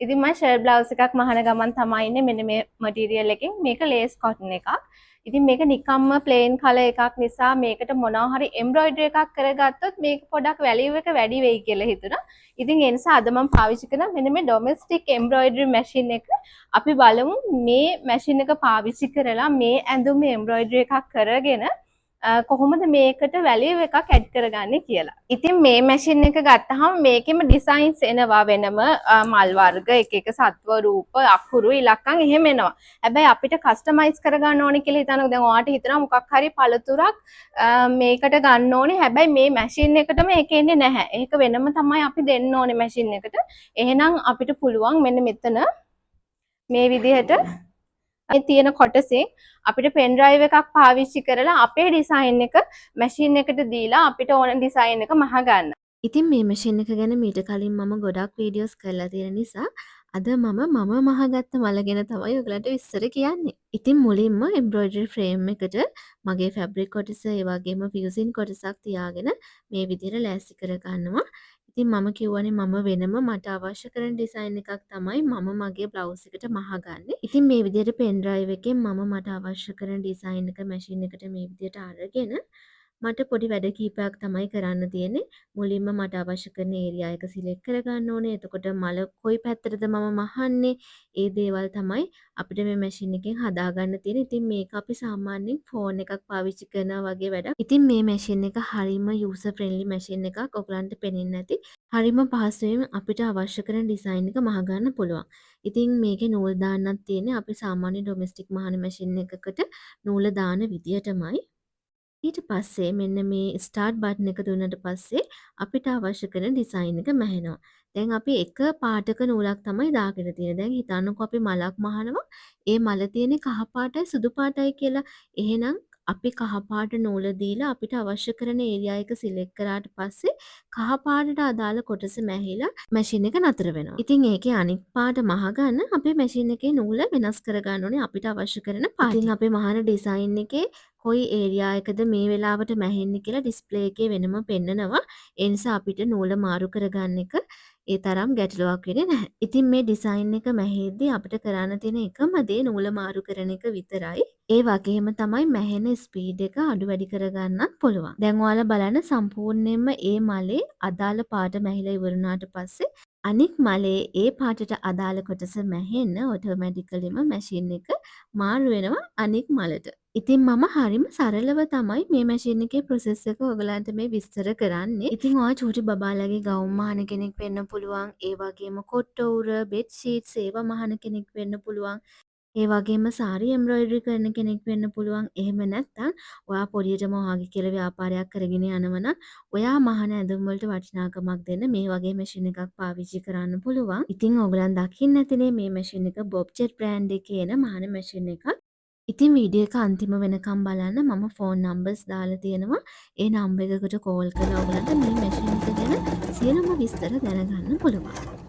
ඉතින් මම shirt blouse එකක් මහන ගමන් තමයි ඉන්නේ මෙන්න මේ මටීරියල් එකෙන්. මේක ලේස් කොටන් එකක්. ඉතින් මේක නිකම්ම ප්ලේන් කලර් එකක් නිසා මේකට මොනවා හරි එම්බ්‍රොයිඩරි එකක් කරගත්තොත් මේක පොඩක් වැලියු එක වැඩි වෙයි කියලා හිතුණා. ඉතින් ඒ නිසා අද මම පාවිච්චි කරන මෙන්න මේ ඩොමෙස්ටික් එම්බ්‍රොයිඩරි මැෂින් එක. අපි බලමු මේ මැෂින් එක පාවිච්චි කරලා මේ ඇඳුමේ එම්බ්‍රොයිඩරි එකක් කරගෙන කොහොමද මේකට වැලියු එකක් ඇඩ් කරගන්නේ කියලා. ඉතින් මේ මැෂින් එක ගත්තාම මේකෙම ඩිසයින්ස් එනවා වෙනම මල් වර්ග එක එක සත්ව රූප අකුරු ඉලක්කම් එහෙම එනවා. හැබැයි අපිට කස්ටමයිස් කරගන්න ඕනේ කියලා හිතනවා. දැන් ඔයාට හිතනවා මොකක් හරි පළතුරක් මේකට ගන්න ඕනේ. හැබැයි මේ මැෂින් එකටම ඒක එන්නේ නැහැ. ඒක වෙනම තමයි අපි දෙන්න ඕනේ මැෂින් එකට. එහෙනම් අපිට පුළුවන් මෙන්න මෙතන මේ විදිහට මේ තියෙන කොටසේ අපිට පෙන් ඩ්‍රයිව් එකක් පාවිච්චි කරලා අපේ ඩිසයින් එක මැෂින් එකට දීලා අපිට ඕන ඩිසයින් එක මහ ගන්න. ඉතින් මේ මැෂින් එක ගැන මීට කලින් මම ගොඩක් වීඩියෝස් කරලා තියෙන නිසා අද මම මහගත්ත මල ගැන තමයි ඔයගලන්ට විස්තර කියන්නේ. ඉතින් මුලින්ම එම්බ්‍රොයිඩරි ෆ්‍රේම් එකට මගේ ෆැබ්‍රික් කොටස ඒ වගේම ෆියුසින් කොටසක් තියාගෙන මේ විදිහට ලෑස්ති කර ගන්නවා. ඉතින් මම කිව්වනේ මම වෙනම මට අවශ්‍ය කරන ඩිසයින් එකක් තමයි මම මගේ බ්ලවුස් එකට මහගන්නේ. ඉතින් මේ විදිහට පෙන් ඩ්‍රයිව් එකෙන් මට අවශ්‍ය කරන ඩිසයින් එක මැෂින් එකට මේ විදිහට අරගෙන මට පොඩි වැඩ කීපයක් තමයි කරන්න තියෙන්නේ. මුලින්ම මට අවශ්‍ය කරන ඒරියා එක සිලෙක්ට් කරගන්න ඕනේ. එතකොට මල කොයි පැත්තටද මම මහන්නේ? ඒ දේවල් තමයි අපිට මේ මැෂින් එකෙන් හදාගන්න තියෙන්නේ. ඉතින් මේක අපි සාමාන්‍යයෙන් ෆෝන් එකක් පාවිච්චි කරනවා වගේ වැඩක්. ඉතින් මේ මැෂින් එක හරිම යූසර් ෆ්‍රෙන්ඩලි මැෂින් එකක්. ඔයගලන්ට පේන්නේ නැති. හරිම පහසුවෙන් අපිට අවශ්‍ය කරන ඩිසයින් එක මහගන්න පුළුවන්. ඉතින් මේකේ නූල් දාන්නත් තියෙන්නේ අපි සාමාන්‍ය ඩොමෙස්ටික් මහන මැෂින් එකකට නූල දාන විදියටමයි. ඊට පස්සේ මෙන්න මේ ස්ටාර්ට් බටන් එක දුන්නට පස්සේ අපිට අවශ්‍ය කරන ඩිසයින් එක මැහෙනවා. දැන් අපි එක පාටක නූලක් තමයි දාගෙන තියෙන්නේ. දැන් හිතන්නකෝ අපි මලක් මහනවා. ඒ මල තියෙන්නේ කහ පාටයි සුදු පාටයි කියලා. එහෙනම් අපි කහ පාට නූල දීලා අපිට අවශ්‍ය කරන ඒරියා එක සිලෙක්ට් කරාට පස්සේ කහ පාටට අදාළ කොටස මැහිලා මැෂින් එක නතර වෙනවා. ඉතින් ඒකේ අනිත් පාට මහගන්න අපේ මැෂින් එකේ නූල වෙනස් කරගන්න ඕනේ අපිට අවශ්‍ය කරන පාට. ඉතින් අපි මහන ඩිසයින් එකේ කොයි ඒරියා එකද මේ වෙලාවට මැහෙන්නේ කියලා ඩිස්ප්ලේ එකේ වෙනම පෙන්නනවා. ඒ නිසා අපිට නූල මාරු කරගන්න එක ඒ තරම් ගැටලුවක් වෙන්නේ නැහැ. ඉතින් මේ ඩිසයින් එක මැහෙද්දී අපිට කරන්න තියෙන එකම දේ නූල මාරු කරන එක විතරයි. ඒ වගේම තමයි මැහෙන ස්පීඩ් එක අඩු වැඩි කරගන්නත් පුළුවන්. දැන් ඔයාලා බලන්න සම්පූර්ණයෙන්ම ඒ මලේ අදාළ පාට මැහිලා ඉවරුනාට පස්සේ අනික් මලේ ඒ පාටට අදාළ කොටස මැහෙන්න ඔටෝමැටිකලිම මැෂින් එක මාරු වෙනවා අනික් මලට. ඉතින් මම හරිම සරලව තමයි මේ මැෂින් එකේ ප්‍රොසෙස් එක ඔයගලන්ට මේ විස්තර කරන්නේ. ඉතින් ඔයා චූටි බබාලගේ ගවුම් මහන කෙනෙක් වෙන්න පුළුවන්. ඒ වගේම කොට්ට උර, බෙඩ් ෂීට්ස් ඒවා මහන කෙනෙක් වෙන්න පුළුවන්. ඒ වගේම සාරි එම්බ්‍රොයිඩරි කරන කෙනෙක් වෙන්න පුළුවන්. එහෙම නැත්නම් ඔයා පොඩියටම ඔයාගේ කියලා ව්‍යාපාරයක් කරගෙන යනවනම් ඔයා මහන ඇඳුම් වලට වටිනාකමක් දෙන්න මේ වගේ මැෂින් එකක් පාවිච්චි කරන්න පුළුවන්. ඉතින් ඔයගලන් දකින්න ඇතිනේ මේ මැෂින් එක බොබ්ජෙට් බ්‍රෑන්ඩ් එකේ එන මහන මැෂින් එකක්. ඉතින් වීඩියෝ එක අන්තිම වෙනකම් බලන්න මම ෆෝන් නම්බර්ස් දාලා තියෙනවා. ඒ නම්බර් එකකට කෝල් කරලා ඔයගලන්ට මේ මැෂින් එක ගැන සියලුම විස්තර දැනගන්න පුළුවන්.